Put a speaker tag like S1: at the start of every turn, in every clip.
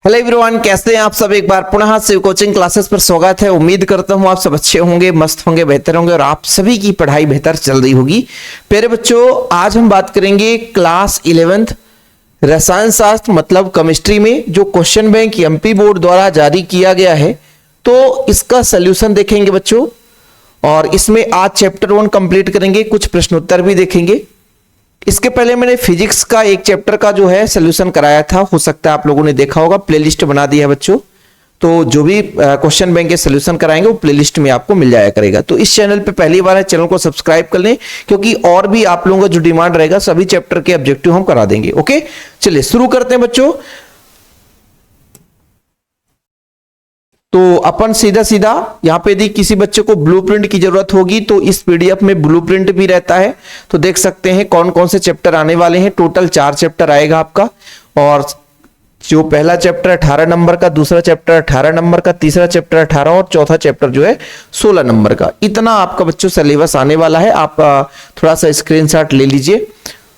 S1: Hello everyone, कैसे हैं आप सब। एक बार पुनः शिव कोचिंग क्लासेस पर स्वागत है। उम्मीद करता हूं आप सब अच्छे होंगे, मस्त होंगे, बेहतर होंगे और आप सभी की पढ़ाई बेहतर चल रही होगी। प्यारे बच्चों, आज हम बात करेंगे क्लास 11th रसायन शास्त्र मतलब केमिस्ट्री में जो क्वेश्चन बैंक एमपी बोर्ड द्वारा जारी किया गया है, तो इसका सोल्यूशन देखेंगे बच्चों। और इसमें आज चैप्टर 1 कंप्लीट करेंगे, कुछ प्रश्नोत्तर भी देखेंगे। इसके पहले मैंने फिजिक्स का एक चैप्टर का जो है सोल्यूशन कराया था, हो सकता है आप लोगों ने देखा होगा, प्लेलिस्ट बना दी है बच्चों। तो जो भी क्वेश्चन बैंक के सोल्यूशन कराएंगे वो प्लेलिस्ट में आपको मिल जाया करेगा। तो इस चैनल पे पहली बार है, चैनल को सब्सक्राइब कर लें, क्योंकि और भी आप लोगों का जो डिमांड रहेगा सभी चैप्टर के ऑब्जेक्टिव हम करा देंगे। ओके, चलिए शुरू करते हैं बच्चों। तो अपन सीधा सीधा यहाँ पे यदि किसी बच्चे को ब्लूप्रिंट की जरूरत होगी तो इस पीडीएफ में ब्लूप्रिंट भी रहता है, तो देख सकते हैं कौन कौन से चैप्टर आने वाले हैं। टोटल 4 चैप्टर आएगा आपका, और जो पहला चैप्टर 18 नंबर का, दूसरा चैप्टर 18 नंबर का, तीसरा चैप्टर 18 और चौथा चैप्टर जो है 16 नंबर का। इतना आपका बच्चों सिलेबस आने वाला है। आप थोड़ा सा स्क्रीनशॉट ले लीजिए,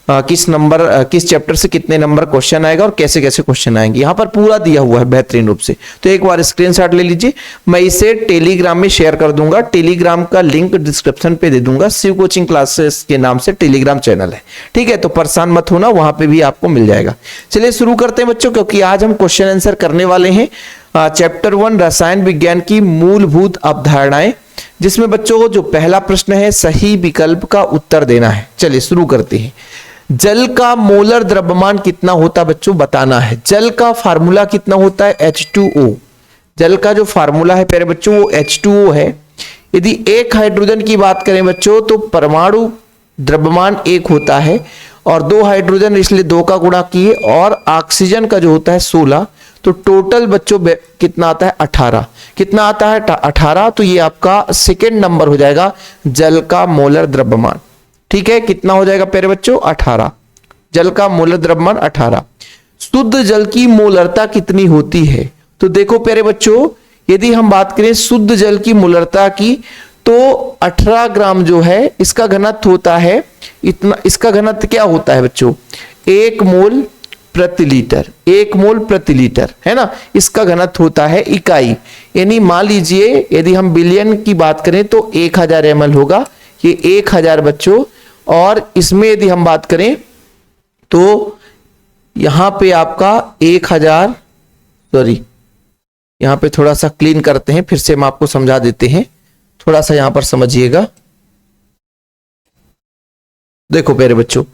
S1: किस चैप्टर से कितने नंबर क्वेश्चन आएगा और कैसे कैसे क्वेश्चन आएंगे, यहां पर पूरा दिया हुआ है बेहतरीन रूप से। तो एक बार स्क्रीनशॉट ले लीजिए। मैं इसे टेलीग्राम में शेयर कर दूंगा, टेलीग्राम का लिंक डिस्क्रिप्शन पे दे दूंगा। शिव कोचिंग क्लासेस के नाम से टेलीग्राम चैनल है, ठीक है। तो परेशान मत होना, वहां पे भी आपको मिल जाएगा। चलिए शुरू करते हैं बच्चों, क्योंकि आज हम क्वेश्चन आंसर करने वाले हैं चैप्टर 1 रसायन विज्ञान की मूलभूत अवधारणाएं, जिसमें बच्चों को जो पहला प्रश्न है सही विकल्प का उत्तर देना है। चलिए शुरू करते हैं। जल का मोलर द्रव्यमान कितना होता है बच्चों, बताना है। जल का फार्मूला कितना होता है, H2O। जल का जो फार्मूला है प्यारे बच्चों वो H2O है। यदि एक हाइड्रोजन की बात करें बच्चों तो परमाणु द्रव्यमान 1 होता है, और 2 हाइड्रोजन इसलिए 2 का गुणा किए, और ऑक्सीजन का जो होता है 16। तो टोटल बच्चों कितना आता है, 18। कितना आता है, 18। तो ये आपका सेकेंड नंबर हो जाएगा जल का मोलर द्रव्यमान, ठीक है। कितना हो जाएगा प्यारे बच्चों, 18। जल का मोलर द्रव्यमान 18। शुद्ध जल की मोलरता कितनी होती है, तो देखो प्यारे बच्चों, यदि हम बात करें शुद्ध जल की मोलरता की, तो 18 ग्राम जो है इसका घनत्व होता है इतना। इसका घनत्व क्या होता है बच्चों, 1 मोल प्रति लीटर। 1 मोल प्रति लीटर है ना, इसका घनत्व होता है इकाई। यानी मान लीजिए यदि हम बिलियन की बात करें तो 1000 ml होगा, ये 1000 बच्चों। और इसमें यदि हम बात करें तो यहां पे आपका 1000, सॉरी यहां पे थोड़ा सा क्लीन करते हैं, फिर से हम आपको समझा देते हैं, थोड़ा सा यहां पर समझिएगा। देखो प्यारे बच्चों,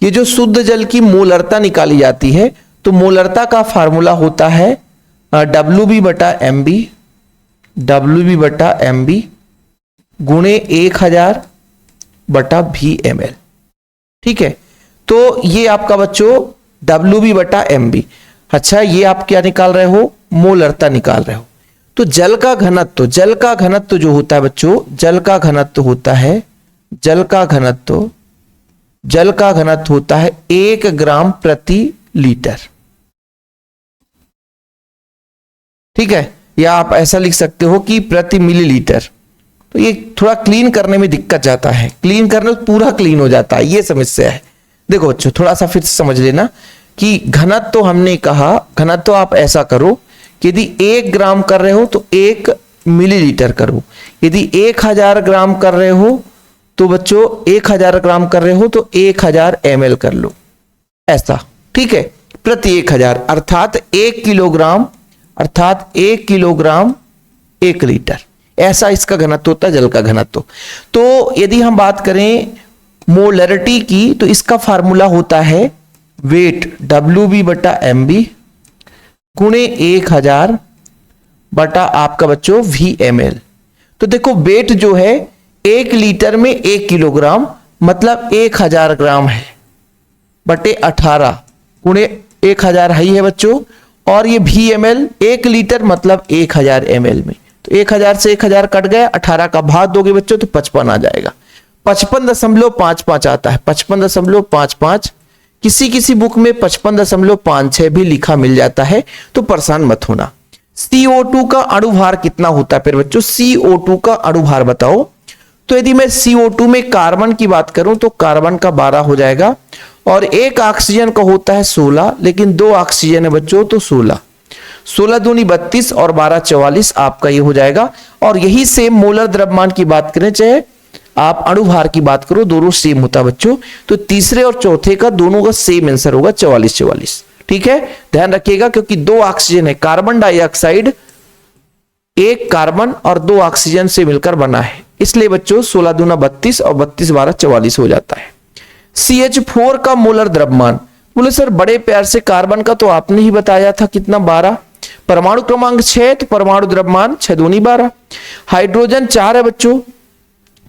S1: ये जो शुद्ध जल की मोलरता निकाली जाती है, तो मोलरता का फार्मूला होता है WB/MB, WB/MB गुणे 1000/Vml, ठीक है। तो ये आपका बच्चों WB/MB। अच्छा, ये आप क्या निकाल रहे हो, मोलरता निकाल रहे हो। तो जल का घनत्व जो होता है बच्चों, जल का घनत्व होता है 1 ग्राम प्रति लीटर, ठीक है। या आप ऐसा लिख सकते हो कि प्रति मिलीलीटर। तो ये थोड़ा क्लीन करने में दिक्कत जाता है, क्लीन करने पूरा क्लीन हो जाता है, ये समस्या है। देखो बच्चों, थोड़ा सा फिर से समझ लेना कि घनत्व तो हमने कहा, घनत्व तो आप ऐसा करो कि यदि 1 ग्राम कर रहे हो तो 1 मिलीलीटर करो। यदि 1000 ग्राम कर रहे हो तो बच्चों 1000 ग्राम कर रहे हो तो 1000 ml कर लो, ऐसा, ठीक है। प्रति 1000 अर्थात 1 किलोग्राम 1 लीटर, ऐसा इसका घनत्व होता है, जल का घनत्व। तो यदि हम बात करें मोलरिटी की, तो इसका फार्मूला होता है वेट, WB/MB गुणे 1000 बटा आपका बच्चों Vml। तो देखो वेट जो है 1 लीटर में 1 किलोग्राम मतलब 1000 ग्राम है, बटे 18 गुणे 1000 है बच्चों, और ये Vml 1 लीटर मतलब 1000 ml में। तो 1000 से 1000 कट गया, 18 का भाग दोगे बच्चों तो 55 आ जाएगा। 55.55 आता है, 55.55। किसी बुक में 55.56 भी लिखा मिल जाता है, तो परेशान मत होना। CO2 का अणुभार कितना होता है फिर बच्चों, CO2 का अणुभार बताओ। तो यदि मैं CO2 में कार्बन की बात करूं तो कार्बन का 12 हो जाएगा, और एक ऑक्सीजन का होता है 16, लेकिन 2 ऑक्सीजन है बच्चों तो 16। 16 दूनी 32 और 12 44 आपका ये हो जाएगा। और यही सेम मोलर द्रव्यमान की बात करें, चाहे आप अणुभार की बात करो, दोनों सेम होता है बच्चों। तो तीसरे और चौथे का दोनों का सेम आंसर होगा 44 44। ठीक है, ध्यान रखिएगा, क्योंकि दो ऑक्सीजन है, कार्बन डाइऑक्साइड एक कार्बन और दो ऑक्सीजन से मिलकर बना है, इसलिए बच्चों 16 दूना 32 और 32 12 44 हो जाता है। CH4 का मोलर द्रव्यमान, बोले सर बड़े प्यार से कार्बन का तो आपने ही बताया था कितना 12, परमाणु क्रमांक 6 तो परमाणु द्रव्यमान 6 दूनी 12। हाइड्रोजन 4 है बच्चों,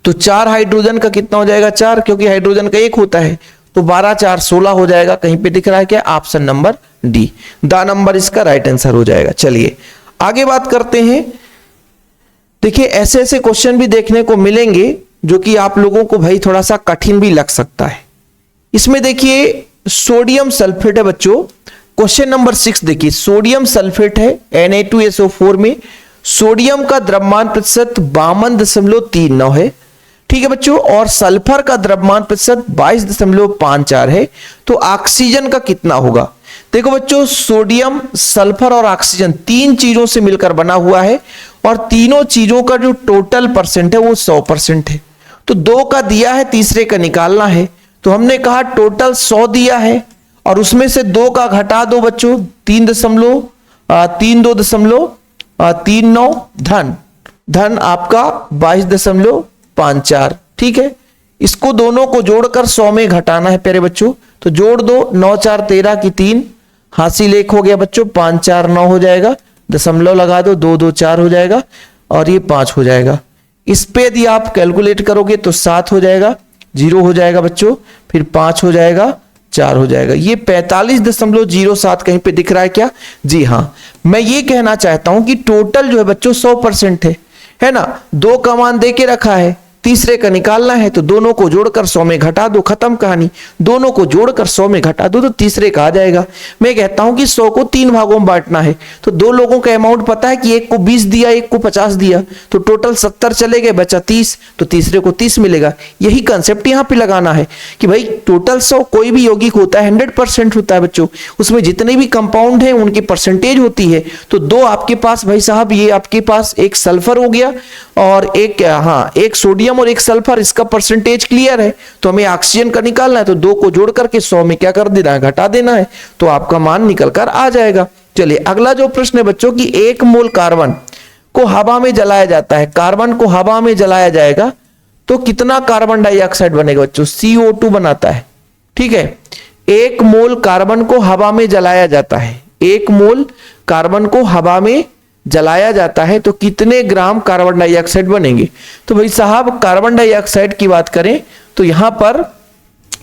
S1: तो 4 हाइड्रोजन का कितना हो जाएगा 4, क्योंकि हाइड्रोजन का एक होता है, तो 12 4 16 हो जाएगा। कहीं पे दिख रहा है क्या, option number D the number इसका राइट आंसर हो जाएगा। चलिए आगे बात करते हैं। देखिए ऐसे ऐसे क्वेश्चन भी देखने को मिलेंगे जो कि आप लोगों को भाई थोड़ा सा कठिन भी लग सकता है। इसमें देखिए सोडियम सल्फेट है बच्चों, क्वेश्चन नंबर 6 देखिए, सोडियम सल्फेट है Na2SO4 में, सोडियम का द्रव्यमान प्रतिशत 52.39 है। ठीक है बच्चों, और सल्फर का द्रव्यमान प्रतिशत 22.54 है। तो ऑक्सीजन का कितना होगा? देखो बच्चों, सोडियम सल्फर और ऑक्सीजन तीन चीजों से मिलकर बना हुआ है, और तीनों चीजों का जो टोटल परसेंट है वो 100% है। तो 2 का दिया है, तीसरे का निकालना है, तो हमने कहा टोटल 100 दिया है और उसमें से 2 का घटा दो बच्चों, 3.39 धन आपका 22.54। ठीक है, इसको दोनों को जोड़कर 100 में घटाना है प्यारे बच्चों, तो जोड़ दो, 9 4 13 की 3, हासिल 1 हो गया बच्चों, 5 4 9 हो जाएगा, दशमलव लगा दो, 2 2 4 हो जाएगा और ये 5 हो जाएगा। इस पे यदि आप कैलकुलेट करोगे तो 7 हो जाएगा, 0 हो जाएगा बच्चों, फिर 5 हो जाएगा, 4 हो जाएगा। ये 45.07 कहीं पे दिख रहा है क्या? जी हाँ, मैं ये कहना चाहता हूं कि टोटल जो है बच्चों 100% है ना। 2 का मान दे के रखा है, तीसरे का निकालना है, तो दोनों को जोड़कर 100 में घटा दो, खत्म कहानी। दोनों को जोड़कर 100 में घटा दो तो तीसरे का आ जाएगा। मैं कहता हूं कि 100 को 3 भागों में बांटना है, तो 2 लोगों का अमाउंट पता है कि एक को 20 दिया, एक को 50 दिया, तो टोटल 70 चले गए, बचा 30, तो तीसरे को 30 मिलेगा। यही कंसेप्ट यहां पे लगाना है कि भाई टोटल 100 कोई भी यौगिक होता है 100% होता है बच्चों, उसमें जितने भी कंपाउंड है उनकी परसेंटेज होती है। तो 2 आपके पास भाई साहब, ये आपके पास एक सल्फर हो गया और एक सोडियम और एक सल्फर, इसका परसेंटेज क्लियर है। तो हमें ऑक्सीजन का निकालना है, तो 2 को जोड़ करके 100 में क्या कर देना है, घटा देना है, तो आपका मान निकल कर आ जाएगा। चलिए अगला जो प्रश्न है बच्चों कि 1 मोल कार्बन को हवा में जलाया जाता है, कार्बन को हवा में जलाया जाएगा तो कितना कार्बन डाइऑक्साइड बनेगा बच्चों? CO2 बनाता है। ठीक है, 1 मोल कार्बन को हवा में जलाया जाता है, 1 मोल कार्बन को हवा में जलाया जाता है तो कितने ग्राम कार्बन डाइऑक्साइड बनेंगे? तो भाई साहब कार्बन डाइऑक्साइड की बात करें तो यहां पर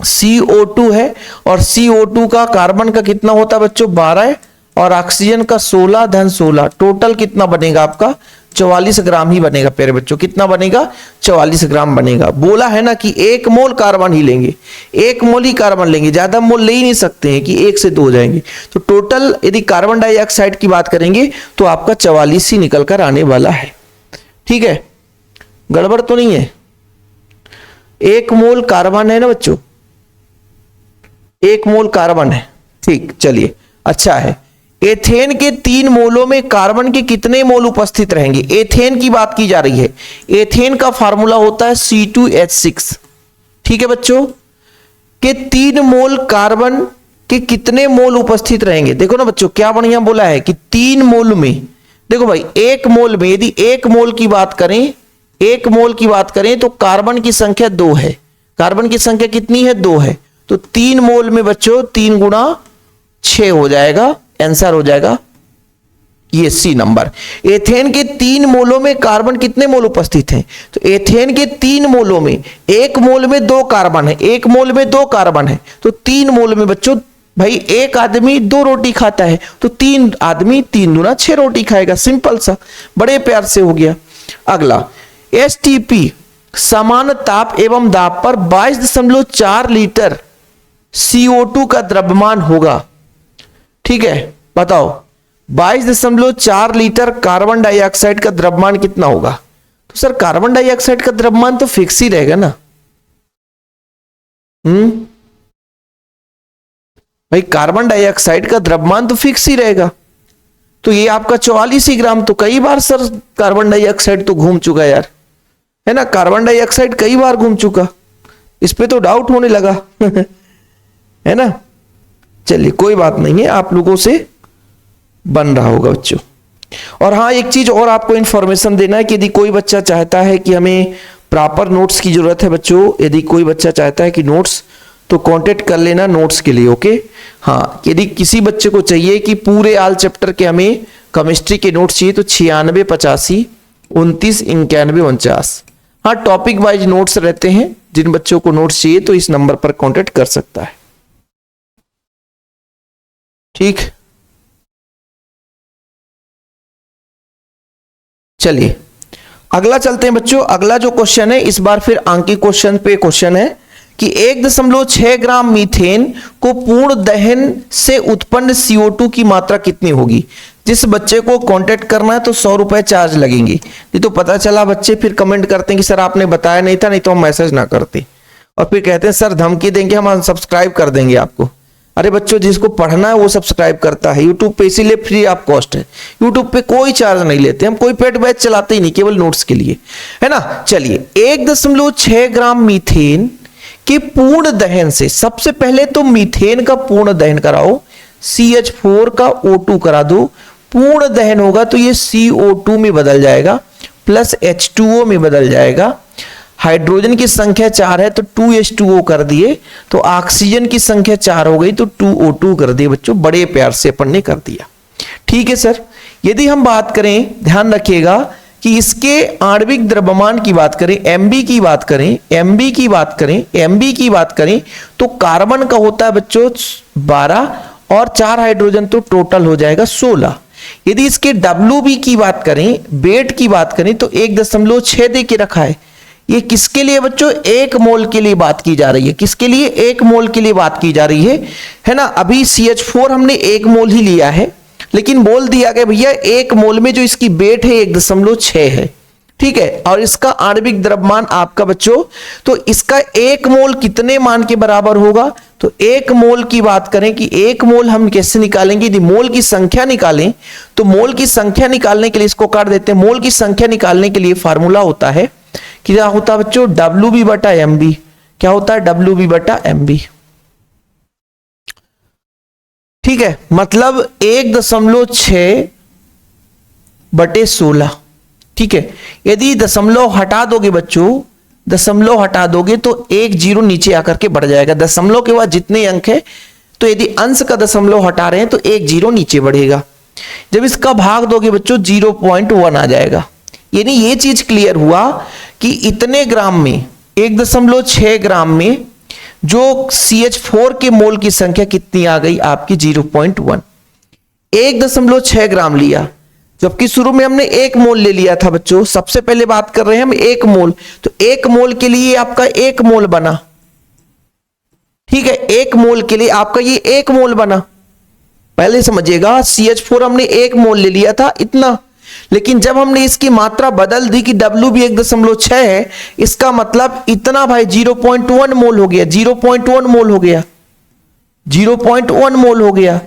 S1: CO2 है, और CO2 का कार्बन का कितना होता है बच्चों? 12 और ऑक्सीजन का 16 धन 16, टोटल कितना बनेगा आपका? 44 ग्राम ही बनेगा प्यारे बच्चों। कितना बनेगा? 44 ग्राम बनेगा। बोला है ना कि 1 मोल कार्बन ही लेंगे, 1 मोल ही कार्बन लेंगे, ज्यादा मोल ले ही नहीं सकते हैं कि 1 से 2 हो जाएंगे। तो टोटल यदि कार्बन डाइऑक्साइड की बात करेंगे तो आपका 44 ही निकल कर आने वाला है। ठीक है, गड़बड़ तो नहीं है? 1 मोल कार्बन है ना बच्चों, 1 मोल कार्बन है। ठीक, चलिए अच्छा है। एथेन के 3 मोलों में कार्बन के कितने मोल उपस्थित रहेंगे? एथेन की बात की जा रही है। एथेन का फार्मूला होता है C2H6। ठीक है बच्चों, के 3 मोल कार्बन के कितने मोल उपस्थित रहेंगे? देखो ना बच्चों क्या बढ़िया बोला है कि 3 मोल में। देखो भाई 1 मोल में यदि 1 मोल की बात करें, 1 मोल की बात करें तो कार्बन की संख्या 2 है। कार्बन की संख्या कितनी है? 2 है। तो 3 मोल में बच्चों 3 गुणा 6 हो जाएगा, आंसर हो जाएगा ये सी नंबर। एथेन के 3 मोलों में कार्बन कितने मोल उपस्थित हैं? तो एथेन के 3 मोलों में 1 मोल में 2 कार्बन है, 1 मोल में 2 कार्बन है, तो 3 मोल में बच्चों भाई एक आदमी 2 रोटी खाता है तो 3 आदमी 3 दूना 6 रोटी खाएगा। सिंपल सा, बड़े प्यार से हो गया। अगला एसटीपी समान ताप एवं दाब पर 22.4 लीटर CO2 का द्रव्यमान होगा। ठीक है, बताओ 22.4 लीटर कार्बन डाइऑक्साइड का द्रव्यमान कितना होगा? तो सर कार्बन डाइऑक्साइड का द्रव्यमान तो फिक्स ही रहेगा ना। भाई कार्बन डाइऑक्साइड का द्रव्यमान तो फिक्स ही रहेगा। तो ये आपका 44 ही ग्राम। तो कई बार सर कार्बन डाइऑक्साइड तो घूम चुका यार, है ना, कार्बन डाइऑक्साइड कई बार घूम चुका, इस पे तो डाउट होने लगा है ना। चलिए कोई बात नहीं है, आप लोगों से बन रहा होगा बच्चों। और हाँ, एक चीज और आपको इंफॉर्मेशन देना है कि यदि कोई बच्चा चाहता है कि हमें प्रॉपर नोट्स की जरूरत है बच्चों, यदि कोई बच्चा चाहता है कि नोट्स, तो कांटेक्ट कर लेना नोट्स के लिए, ओके। हाँ, यदि किसी बच्चे को चाहिए कि पूरे आल चैप्टर के हमें केमिस्ट्री के नोट्स चाहिए तो 96 85 29 91 49, हाँ टॉपिक वाइज नोट्स रहते हैं। जिन बच्चों को नोट्स चाहिए तो इस नंबर पर कांटेक्ट कर सकता है, ठीक। चलिए अगला चलते हैं बच्चों। अगला जो क्वेश्चन है, इस बार फिर आंकिक क्वेश्चन पे क्वेश्चन है कि 1.6 ग्राम मीथेन को पूर्ण दहन से उत्पन्न CO2 की मात्रा कितनी होगी। जिस बच्चे को कांटेक्ट करना है तो 100 रुपए चार्ज लगेंगे। नहीं तो पता चला बच्चे फिर कमेंट करते हैं कि सर आपने बताया नहीं था, नहीं तो हम मैसेज ना करते, और फिर कहते हैं सर धमकी देंगे, हम सब्सक्राइब कर देंगे आपको। अरे बच्चों, जिसको पढ़ना है वो सब्सक्राइब करता है। यूट्यूब पे इसीलिए फ्री ऑफ कॉस्ट है, यूट्यूब पे कोई चार्ज नहीं लेते, हम कोई पेड बैच चलाते ही नहीं, केवल नोट्स के लिए, है ना। चलिए 1.6 ग्राम मीथेन के पूर्ण दहन से, सबसे पहले तो मीथेन का पूर्ण दहन कराओ, CH4 का O2 करा दो, पूर्ण दहन होगा तो ये CO2 में बदल जाएगा प्लस H2O में बदल जाएगा। हाइड्रोजन की संख्या 4 है तो 2H2O कर दिए, तो ऑक्सीजन की संख्या 4 हो गई तो 2O2 कर दिए बच्चों। बड़े प्यार से अपन ने कर दिया, ठीक है सर। यदि हम बात करें, ध्यान रखिएगा कि इसके आणविक द्रव्यमान की बात करें, MB की बात करें, MB की बात करें, MB की बात करें तो कार्बन का होता है बच्चों 12 और 4 हाइड्रोजन तो टोटल हो जाएगा 16। यदि इसके WB की बात करें, वेट की बात करें तो 1.6 दे के रखा है। ये किसके लिए बच्चों, 1 मोल के लिए बात की जा रही है, किसके लिए, 1 मोल के लिए बात की जा रही है ना। अभी CH4 हमने 1 मोल ही लिया है, लेकिन बोल दिया गया भैया 1 मोल में जो इसकी वेट है 1.6 है, ठीक है। और इसका आणविक द्रव्यमान आपका बच्चों, तो इसका 1 मोल कितने मान के बराबर होगा, तो 1 मोल की बात करें कि 1 मोल हम कैसे निकालेंगे। यदि मोल की संख्या निकालें तो मोल की संख्या निकालने के लिए इसको काट देते हैं। मोल की संख्या निकालने के लिए फार्मूला होता है, क्या होता है बच्चों, WB बटा MB। क्या होता है, WB बटा MB, ठीक है। मतलब 1.6 बटे 16, ठीक है। यदि दशमलव हटा दोगे बच्चों, दशमलव हटा दोगे तो 1 0 नीचे आकर के बढ़ जाएगा। दशमलव के बाद जितने अंक है, तो यदि अंश का दशमलव हटा रहे हैं तो 1 0 नीचे बढ़ेगा। जब इसका भाग दोगे बच्चों 0.1 आ जाएगा। यानी ये चीज क्लियर हुआ कि इतने ग्राम में, 1.6 ग्राम में जो CH4 के मोल की संख्या कितनी आ गई आपकी 0.1। 1.6 ग्राम लिया, जबकि शुरू में हमने 1 मोल ले लिया था बच्चों। सबसे पहले बात कर रहे हैं हम 1 मोल, तो 1 मोल के लिए आपका 1 मोल बना, ठीक है। 1 मोल के लिए आपका ये 1 मोल बना। पहले समझिएगा, CH4 हमने 1 मोल ले लिया था इतना, लेकिन जब हमने इसकी मात्रा बदल दी कि WB 1.6 है, इसका मतलब इतना भाई 0.1 मोल हो गया, 0.1 मोल हो गया, 0.1 मोल हो गया।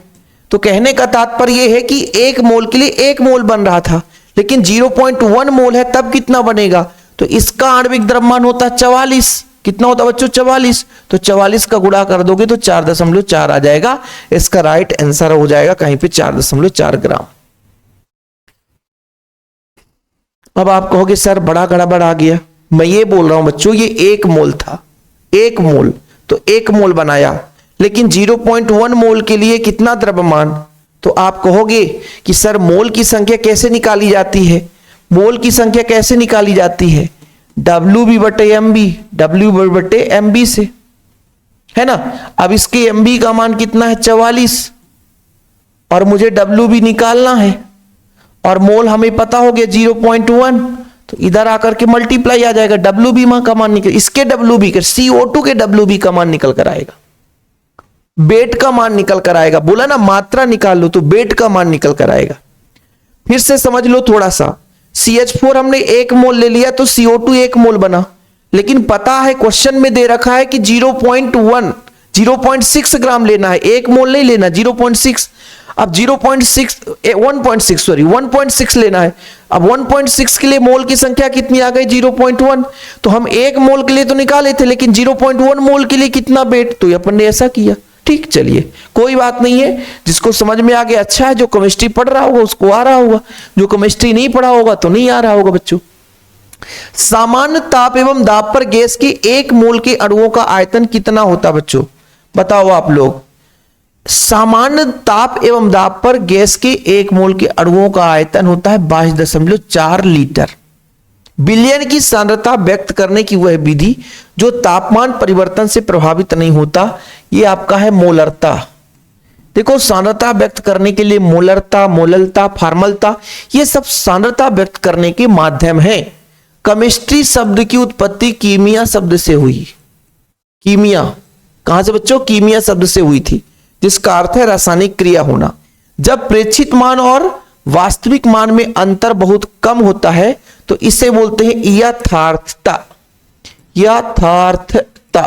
S1: तो कहने का तात्पर्य यह है कि 1 मोल के लिए 1 मोल बन रहा था, लेकिन 0.1 मोल है तब कितना बनेगा, तो इसका आणविक द्रव्यमान होता है 44। कितना होता है बच्चों, 44। तो 44 का गुणा कर दोगे तो 4.4 आ जाएगा। इसका राइट आंसर हो जाएगा कहीं पे 4.4 ग्राम। अब आप कहोगे सर बड़ा गड़बड़ आ गया। मैं ये बोल रहा हूं बच्चों, ये 1 मोल था, 1 मोल, तो 1 मोल बनाया, लेकिन 0.1 मोल के लिए कितना द्रव्यमान। तो आप कहोगे कि सर मोल की संख्या कैसे निकाली जाती है, मोल की संख्या कैसे निकाली जाती है, WB बटे MB, WB बटे MB से, है ना। अब इसके MB का मान कितना है 44, और मुझे WB निकालना है, और मोल हमें पता हो गया 0.1, तो इधर आकर के मल्टीप्लाई आ जाएगा। WB का मान निकल, इसके WB के, CO2 के WB का मान निकल कर आएगा, वेट का मान निकल कर आएगा। बोला ना मात्रा निकाल लो तो वेट का मान निकल कर आएगा। फिर से समझ लो थोड़ा सा, CH4 हमने 1 मोल ले लिया तो CO2 1 मोल बना, लेकिन पता है क्वेश्चन में दे रखा है कि 0.6 ग्राम लेना है, 1 मोल नहीं लेना, 0.6। अब 1.6 लेना है। अब 1.6 के लिए मोल की संख्या कितनी आ गई 0.1, तो हम 1 मोल के लिए तो निकाले थे, लेकिन 0.1 मोल के लिए कितना वेट, तो अपन ने ऐसा किया। ठीक, चलिए कोई बात नहीं है, जिसको समझ में आ गया अच्छा है, जो केमिस्ट्री पढ़ रहा होगा उसको आ रहा होगा, जो केमिस्ट्री नहीं पढ़ा होगा तो नहीं आ रहा होगा बच्चों। सामान्य ताप एवं दाब पर गैस के 1 मोल के अणुओं का आयतन कितना होता बच्चों, बताओ आप लोग। सामान्य ताप एवं दाब पर गैस के 1 मोल के अणुओं का आयतन होता है 22.4 लीटर। विलयन की सांद्रता व्यक्त करने की वह विधि जो तापमान परिवर्तन से प्रभावित नहीं होता, यह आपका है मोलरता। देखो, सांद्रता व्यक्त करने के लिए मोलरता, मोललता, फार्मलता, ये सब सांद्रता व्यक्त करने के माध्यम हैं। केमिस्ट्री शब्द की उत्पत्ति कीमिया शब्द से हुई। कीमिया कहां से बच्चों, कीमिया शब्द से हुई थी, जिसका अर्थ है रासायनिक क्रिया होना। जब प्रेक्षित मान और वास्तविक मान में अंतर बहुत कम होता है तो इसे बोलते हैं यथार्थता। यथार्थता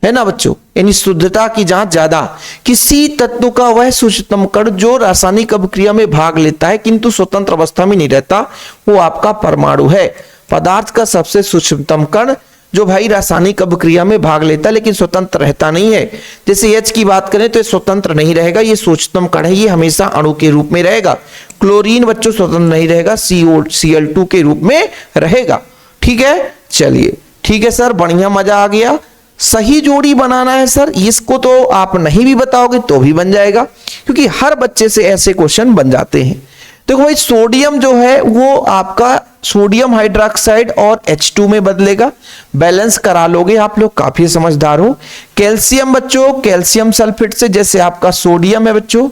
S1: है ना बच्चों, यानी शुद्धता की जांच ज्यादा। किसी तत्व का वह सूक्ष्मतम कण जो रासायनिक अभिक्रिया में भाग लेता है किंतु स्वतंत्र अवस्था में नहीं रहता, वो आपका परमाणु है। पदार्थ का सबसे सूक्ष्मतम कण जो भाई रासायनिक अभिक्रिया में भाग लेता है लेकिन स्वतंत्र रहता नहीं है। जैसे H की बात करें तो ये स्वतंत्र नहीं रहेगा, ये सूक्ष्मतम कण है, ये हमेशा अणु के रूप में रहेगा। क्लोरीन बच्चों स्वतंत्र नहीं रहेगा, Cl2 के रूप में रहेगा। ठीक है, चलिए ठीक है सर, बढ़िया, मजा आ गया। सही जोड़ी बनाना है सर, इसको तो आप नहीं भी बताओगे तो भी बन जाएगा, क्योंकि हर बच्चे से ऐसे क्वेश्चन बन जाते हैं। देखो भाई, सोडियम जो है वो आपका सोडियम हाइड्रोक्साइड और H2 में बदलेगा, बैलेंस करा लोगे आप लोग, काफी समझदार हो। कैल्शियम बच्चों, कैल्शियम सल्फेट से, जैसे आपका सोडियम है बच्चों,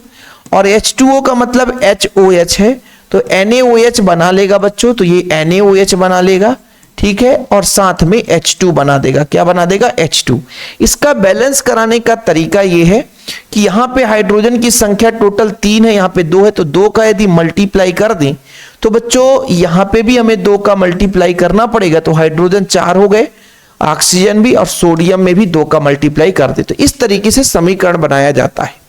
S1: और H2O का मतलब HOH है, तो NaOH बना लेगा बच्चों, तो ये NaOH बना लेगा। ठीक है, और साथ में H2 बना देगा। क्या बना देगा, H2। इसका बैलेंस कराने का तरीका ये है कि यहां पे हाइड्रोजन की संख्या टोटल 3 है, यहां पे 2 है, तो 2 का यदि मल्टीप्लाई कर दें तो बच्चों यहां पे भी हमें 2 का मल्टीप्लाई करना पड़ेगा, तो हाइड्रोजन 4 हो गए, ऑक्सीजन भी, और सोडियम में भी 2 का मल्टीप्लाई कर दे। तो इस तरीके से समीकरण बनाया जाता है।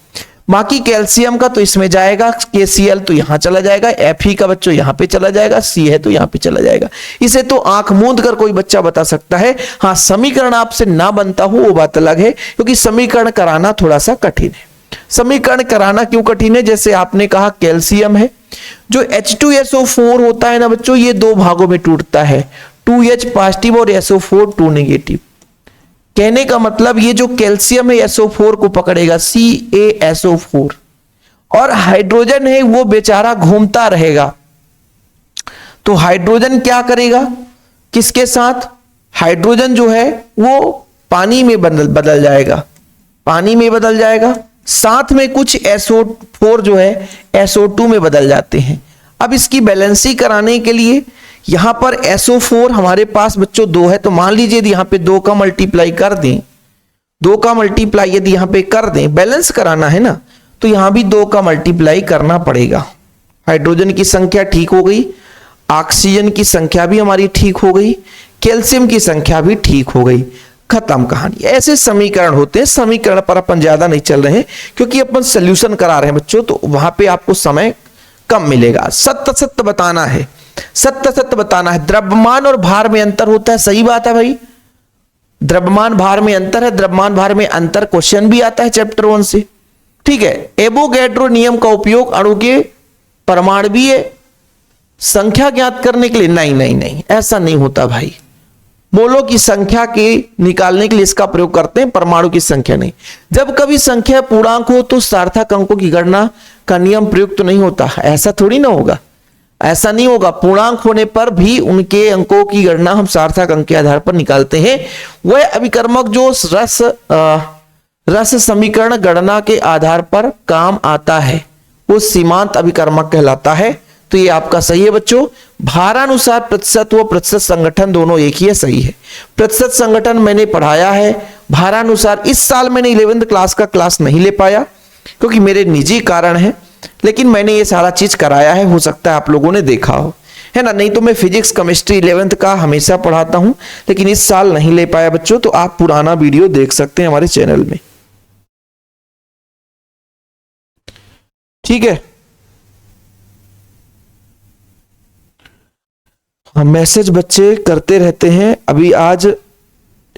S1: बाकी कैल्शियम का तो इसमें जाएगा, KCl तो यहां चला जाएगा, Fe का बच्चों यहां पे चला जाएगा, C है तो यहां पे चला जाएगा। इसे तो आंख मूंद कर कोई बच्चा बता सकता है। हाँ, समीकरण आपसे ना बनता हो वो बात अलग है, क्योंकि समीकरण कराना थोड़ा सा कठिन है। समीकरण कराना क्यों कठिन है, जैसे आपने कहा कैल्शियम है, जो H2SO4 होता है ना बच्चों, ये 2 भागों में टूटता है, 2H पॉजिटिव और SO4 2 नेगेटिव। कहने का मतलब ये जो कैल्शियम है SO4 को पकड़ेगा, CaSO4, और हाइड्रोजन है वो बेचारा घूमता रहेगा। तो हाइड्रोजन क्या करेगा, किसके साथ, हाइड्रोजन जो है वो पानी में बदल जाएगा, पानी में बदल जाएगा, साथ में कुछ SO4 जो है SO2 में बदल जाते हैं। अब इसकी बैलेंसी कराने के लिए यहां पर SO4 हमारे पास बच्चों 2 है, तो मान लीजिए यदि यहां पे 2 का मल्टीप्लाई कर दें, 2 का मल्टीप्लाई यदि यहां पे कर दें, बैलेंस कराना है ना, तो यहां भी 2 का मल्टीप्लाई करना पड़ेगा। हाइड्रोजन की संख्या ठीक हो गई, ऑक्सीजन की संख्या भी हमारी ठीक हो गई, कैल्शियम की संख्या भी ठीक हो गई, खत्म कहानी। ऐसे समीकरण होते हैं। समीकरण पर अपन ज्यादा नहीं चल रहे हैं क्योंकि अपन सोल्यूशन करा रहे हैं बच्चों, तो वहां पे आपको समय कम मिलेगा। सत्य सत्य बताना है, सत्य सत्य बताना है। द्रव्यमान और भार में अंतर होता है, सही बात है भाई, द्रव्यमान भार में अंतर है, द्रव्यमान भार में अंतर क्वेश्चन भी आता है चैप्टर 1 से। ठीक है, एवोगैड्रो नियम का उपयोग अणु के परमाणुीय संख्या ज्ञात करने के लिए, नहीं नहीं नहीं, ऐसा नहीं होता भाई। मोलों की संख्या के निकालने के लिए इसका प्रयोग करते हैं, परमाणु की संख्या नहीं। जब कभी संख्या पूर्णांक हो तो सार्थक अंकों की गणना का नियम प्रयुक्त नहीं होता, ऐसा थोड़ी ना होगा, ऐसा नहीं होगा। पूर्णांक होने पर भी उनके अंकों की गणना हम सार्थक अंक के आधार पर निकालते हैं। वह अभिकर्मक जो रस समीकरण गणना के आधार पर काम आता है वो सीमांत अभिकर्मक कहलाता है। तो ये आपका सही है बच्चों। भारानुसार प्रतिशत व प्रतिशत संगठन दोनों एक ही है, सही है। प्रतिशत संगठन मैंने पढ़ाया है, भारानुसार इस साल मैंने 11th क्लास का क्लास नहीं ले पाया क्योंकि मेरे निजी कारण है, लेकिन मैंने ये सारा चीज कराया है, हो सकता है आप लोगों ने देखा हो, है ना। नहीं तो मैं फिजिक्स केमिस्ट्री 11th का हमेशा पढ़ाता हूं, लेकिन इस साल नहीं ले पाया बच्चों। तो आप पुराना वीडियो देख सकते हैं हमारे चैनल में। ठीक है, हम मैसेज बच्चे करते रहते हैं। अभी आज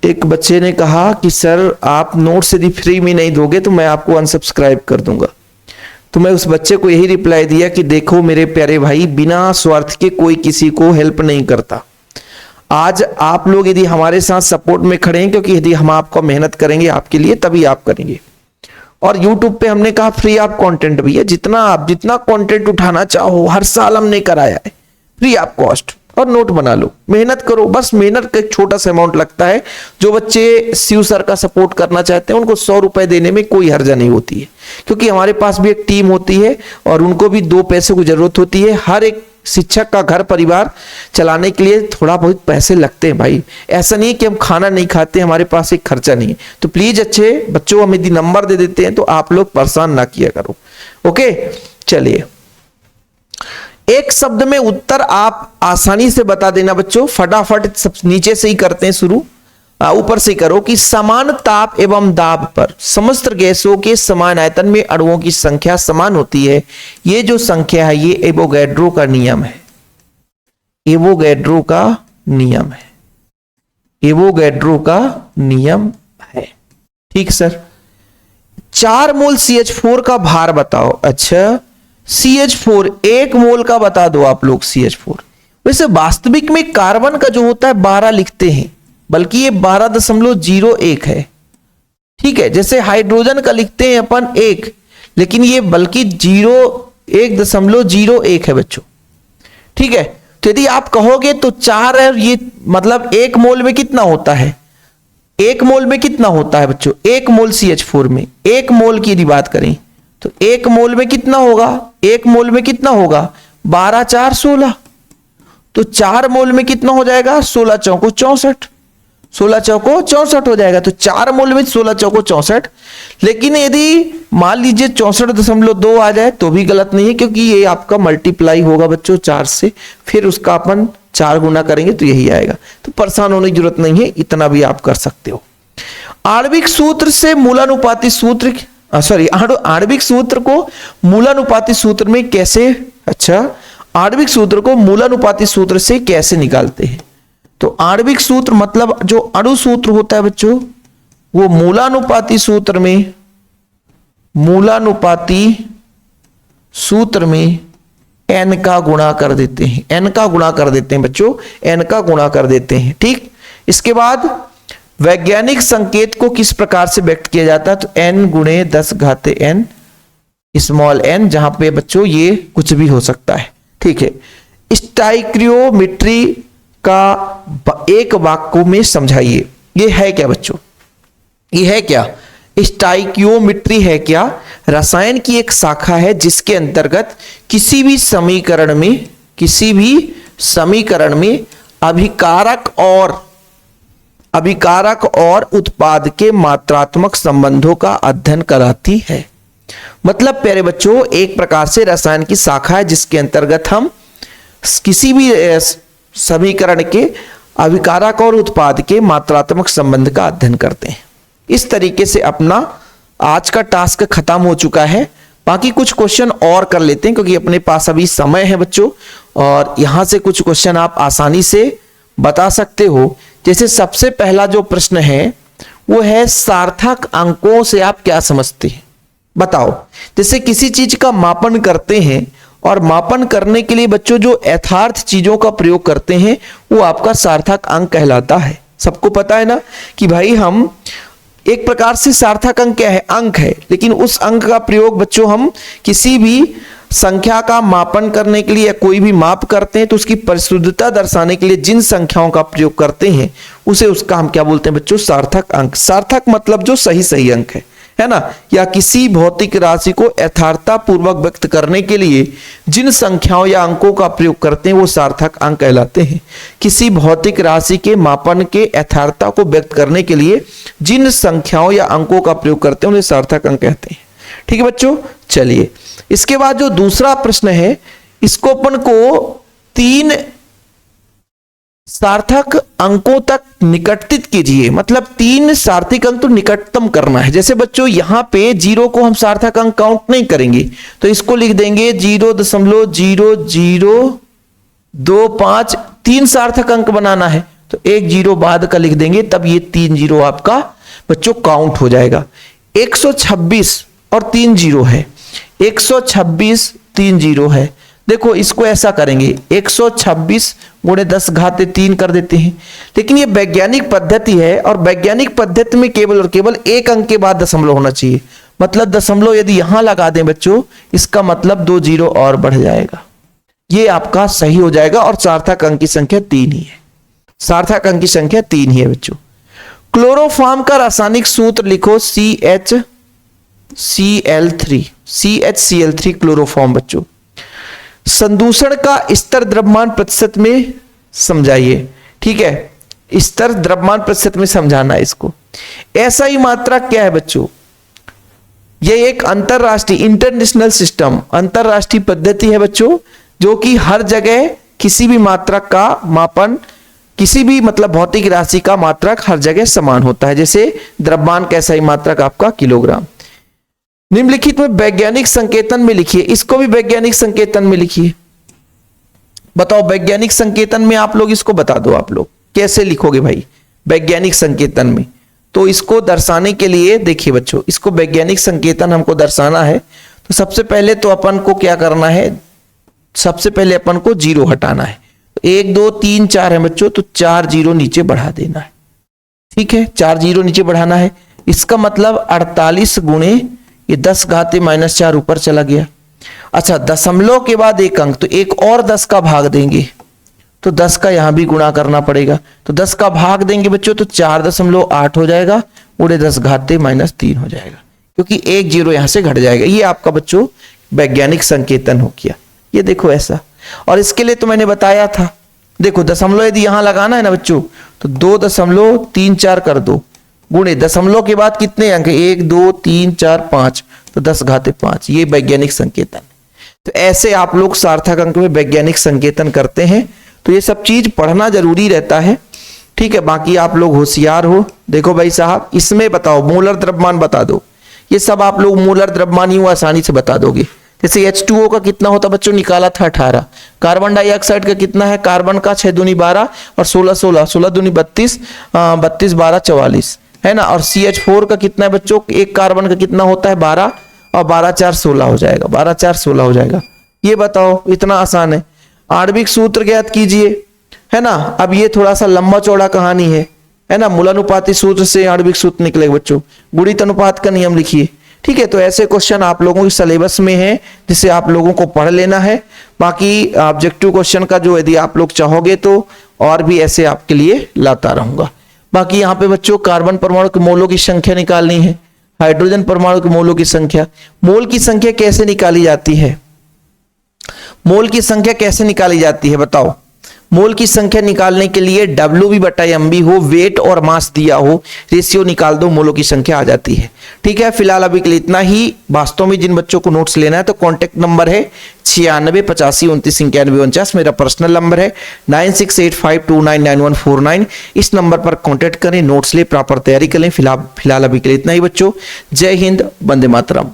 S1: एक बच्चे ने कहा कि सर आप नोट्स यदि फ्री में नहीं दोगे तो मैं आपको अनसब्सक्राइब कर दूंगा। तो मैं उस बच्चे को यही रिप्लाई दिया कि देखो मेरे प्यारे भाई, बिना स्वार्थ के कोई किसी को हेल्प नहीं करता। आज आप लोग यदि हमारे साथ सपोर्ट में खड़े हैं, क्योंकि यदि हम आपको मेहनत करेंगे आपके लिए तभी आप करेंगे। और YouTube पे हमने कहा फ्री ऑफ कंटेंट भी है, जितना कंटेंट उठाना चाहो हर साल हमने कराया है फ्री ऑफ कॉस्ट। और नोट बना लो, मेहनत करो, बस मेहनत का एक छोटा सा अमाउंट लगता है। जो बच्चे शिव सर का सपोर्ट करना चाहते हैं उनको 100 रुपए देने में कोई हर्जा नहीं होती है, क्योंकि हमारे पास भी एक टीम होती है और उनको भी 2 पैसे की जरूरत होती है। हर एक शिक्षक का घर परिवार चलाने के लिए थोड़ा बहुत पैसे लगते हैं भाई। ऐसा नहीं है कि हम खाना नहीं खाते, हमारे पास एक खर्चा नहीं है। तो प्लीज अच्छे बच्चों, हम यदि नंबर दे देते हैं तो आप लोग परेशान ना किया करो। ओके, चलिए एक शब्द में उत्तर आप आसानी से बता देना बच्चों, फटाफट। सब नीचे से ही करते हैं शुरू, ऊपर से करो कि समान ताप एवं दाब पर समस्त गैसों के समान आयतन में अणुओं की संख्या समान होती है। ये जो संख्या है ये एवोगैड्रो का नियम है। एवोगैड्रो का नियम है, एवोगैड्रो का नियम है। ठीक सर, 4 मोल CH4 का भार बताओ। अच्छा, CH4 1 मोल का बता दो आप लोग। CH4 वैसे वास्तविक में कार्बन का जो होता है 12 लिखते हैं, बल्कि ये 12.01 है। ठीक है, जैसे हाइड्रोजन का लिखते हैं अपन 1, लेकिन ये बल्कि 1.01 है बच्चों। ठीक है, तो यदि आप कहोगे तो 4 है, ये मतलब 1 मोल में कितना होता है? 1 मोल में कितना होता है बच्चों? 1 मोल CH4 में 1 मोल की यदि बात करें तो 1 मोल में कितना होगा? 1 मोल में कितना होगा? 12 4 16। तो 4 मोल में कितना हो जाएगा? 16 चौको 64, 16 चौको 64 हो जाएगा। तो 4 मोल में 16 चौको 64। लेकिन यदि मान लीजिए 64.2 आ जाए तो भी गलत नहीं है, क्योंकि ये आपका मल्टीप्लाई होगा बच्चों 4 से, फिर उसका अपन 4 गुना करेंगे तो यही आएगा। तो परेशान होने की जरूरत नहीं है, इतना भी आप कर सकते हो। आणविक सूत्र से मूलानुपाती सूत्र, आणविक सूत्र को मूलानुपाती सूत्र में कैसे, आणविक सूत्र को मूलानुपाती सूत्र से कैसे निकालते हैं? तो आणविक सूत्र मतलब जो अणु सूत्र होता है बच्चों, वो मूलानुपाती सूत्र में n का गुणा कर देते हैं। n का गुणा कर देते हैं बच्चों, n का गुणा कर देते हैं। ठीक, इसके बाद वैज्ञानिक संकेत को किस प्रकार से व्यक्त किया जाता है? तो n गुणे 10 घाते n स्मॉल n, जहां पे बच्चों ये कुछ भी हो सकता है। ठीक है, स्टाइक्रियोमेट्री का एक वाक्य में समझाइए। ये है क्या बच्चों? ये है क्या? स्टाइक्रियोमेट्री है क्या? रसायन की एक शाखा है जिसके अंतर्गत किसी भी समीकरण में अभिकारक और उत्पाद के मात्रात्मक संबंधों का अध्ययन कराती है। मतलब प्यारे बच्चों, एक प्रकार से रसायन की शाखा है जिसके अंतर्गत हम किसी भी समीकरण के अभिकारक और उत्पाद के मात्रात्मक संबंध का अध्ययन करते हैं। इस तरीके से अपना आज का टास्क खत्म हो चुका है। बाकी कुछ क्वेश्चन और कर लेते हैं, क्योंकि अपने पास अभी समय है बच्चों, और यहां से कुछ क्वेश्चन आप आसानी से बता सकते हो। जैसे सबसे पहला जो प्रश्न है वो है सार्थक अंकों से आप क्या समझते हैं? बताओ। जैसे किसी चीज का मापन करते हैं, और मापन करने के लिए बच्चों जो यथार्थ चीजों का प्रयोग करते हैं वो आपका सार्थक अंक कहलाता है। सबको पता है ना कि भाई हम एक प्रकार से सार्थक अंक क्या है? अंक है। लेकिन उस अंक का प्रयोग बच्चों हम किसी भी संख्या का मापन करने के लिए या कोई भी माप करते हैं तो उसकी परिशुद्धता दर्शाने के लिए जिन संख्याओं का प्रयोग करते हैं उसे उसका हम क्या बोलते हैं बच्चों? सार्थक अंक। सार्थक मतलब जो सही अंक है ना, या किसी भौतिक राशि को यथार्थता पूर्वक व्यक्त करने के लिए जिन संख्याओं या अंकों का प्रयोग करते हैं वो सार्थक अंक कहलाते हैं। किसी भौतिक राशि के मापन के यथार्थता को व्यक्त करने के लिए जिन संख्याओं या अंकों का प्रयोग करते हैं उन्हें सार्थक अंक कहते हैं। ठीक है बच्चों, चलिए इसके बाद जो दूसरा प्रश्न है इसको अपन को 3 सार्थक अंकों तक निकटतम कीजिए, मतलब 3 सार्थक अंक तो निकटतम करना है। जैसे बच्चों यहां पे 0 को हम सार्थक अंक काउंट नहीं करेंगे, तो इसको लिख देंगे 0.0025। 3 सार्थक अंक बनाना है तो एक 0 बाद का लिख देंगे, तब ये 3 0 आपका बच्चों काउंट हो जाएगा। 126 और 3 0 है, 126 3 0 है। देखो इसको ऐसा करेंगे 126 गुणे 10 घाते 3 कर देते हैं, लेकिन ये वैज्ञानिक पद्धति है और वैज्ञानिक पद्धति में केवल और केवल एक अंक के बाद दशमलव होना चाहिए। मतलब दशमलव यदि यहां लगा दें बच्चों, इसका मतलब 2 0 और बढ़ जाएगा, ये आपका सही हो जाएगा और सार्थक अंक की संख्या 3 ही है। सार्थक अंक की संख्या 3 ही है बच्चों। क्लोरोफॉर्म का रासायनिक सूत्र लिखो CHCl3 क्लोरोफॉर्म बच्चों। संदूषण का स्तर द्रव्यमान प्रतिशत में समझाइए, ठीक है, स्तर द्रव्यमान प्रतिशत में समझाना है इसको। ऐसा ही मात्रा क्या है बच्चों, यह एक अंतरराष्ट्रीय इंटरनेशनल सिस्टम, अंतरराष्ट्रीय पद्धति है बच्चों, जो कि हर जगह किसी भी मात्रक का मापन, किसी भी मतलब भौतिक राशि का मात्रक हर जगह समान होता है। जैसे द्रव्यमान कैसा ही मात्रक आपका किलोग्राम। निम्नलिखित में वैज्ञानिक संकेतन में लिखिए, इसको भी वैज्ञानिक संकेतन में लिखिए। बताओ वैज्ञानिक संकेतन में आप लोग इसको बता दो, आप लोग कैसे लिखोगे भाई वैज्ञानिक संकेतन में। तो इसको दर्शाने के लिए देखिए बच्चों, इसको वैज्ञानिक संकेतन हमको दर्शाना है, तो सबसे पहले तो अपन को क्या करना है, सबसे पहले अपन को 0 हटाना है। 1 2 3 4 है बच्चों, तो 4 0 नीचे बढ़ा देना है, ठीक है, 4 0 नीचे बढ़ाना है। इसका मतलब 48 गुणे ये 10 घाते -4 ऊपर चला गया। अच्छा, दशमलव के बाद एक अंक, तो एक और 10 का भाग देंगे, तो 10 का यहां भी गुणा करना पड़ेगा, तो 10 का भाग देंगे बच्चों, तो 4.8 हो जाएगा, उड़े 10 घाते -3 हो जाएगा, क्योंकि एक 0 यहां से घट जाएगा। ये आपका बच्चों वैज्ञानिक संकेतन हो गया। ये देखो ऐसा, और इसके लिए तो मैंने बताया था, देखो दशमलव यदि यहां लगाना है ना बच्चों, तो 2.34 कर दो, गुणे दशमलव के बाद कितने अंक, 1 2 3 4 5, तो 10 घाते 5। ये वैज्ञानिक संकेतन। तो ऐसे आप लोग सार्थक अंक में वैज्ञानिक संकेतन करते हैं, तो ये सब चीज पढ़ना जरूरी रहता है, ठीक है। बाकी आप लोग होशियार हो। देखो भाई साहब, इसमें बताओ मोलर द्रव्यमान बता दो, ये सब आप लोग मोलर द्रव्यमान यूं आसानी से बता दोगे। जैसे H2O का कितना होता बच्चों, निकाला था 18। कार्बन डाइऑक्साइड का कितना है, कार्बन का 6 दूनी 12 और 16 16, 16 दूनी 32, 32 12 44 है ना। और CH4 का कितना है बच्चों, एक कार्बन का कितना होता है 12 और 12 4 16 हो जाएगा, 12 4 16 हो जाएगा। ये बताओ, इतना आसान है। आणविक सूत्र ज्ञात कीजिए, है ना। अब ये थोड़ा सा लंबा चौड़ा कहानी है ना। मूलानुपाती सूत्र से आणविक सूत्र निकलेगा बच्चों। गुणित अनुपात का नियम लिखिए, ठीक है। तो ऐसे क्वेश्चन आप लोगों के सिलेबस में है, जिसे आप लोगों को पढ़ लेना है। बाकी ऑब्जेक्टिव क्वेश्चन का जो यदि आप लोग चाहोगे तो और भी ऐसे आपके लिए लाता रहूंगा। बाकी यहाँ पे बच्चों कार्बन परमाणु के मोलों की संख्या निकालनी है, हाइड्रोजन परमाणु के मोलों की संख्या। मोल की संख्या कैसे निकाली जाती है, मोल की संख्या कैसे निकाली जाती है बताओ। मोल की संख्या निकालने के लिए WB/MB हो, वेट और मास दिया हो, रेशियो निकाल दो, मोलों की संख्या आ जाती है, ठीक है। फिलहाल अभी के लिए इतना ही। वास्तव में जिन बच्चों को नोट्स लेना है तो कांटेक्ट नंबर है 96 85 29 91 49, मेरा पर्सनल नंबर है 9685299149। इस नंबर पर कांटेक्ट करें, नोट्स ले, प्रॉपर तैयारी करें। फिलहाल अभी के लिए इतना ही बच्चों। जय हिंद, वंदे मातरम।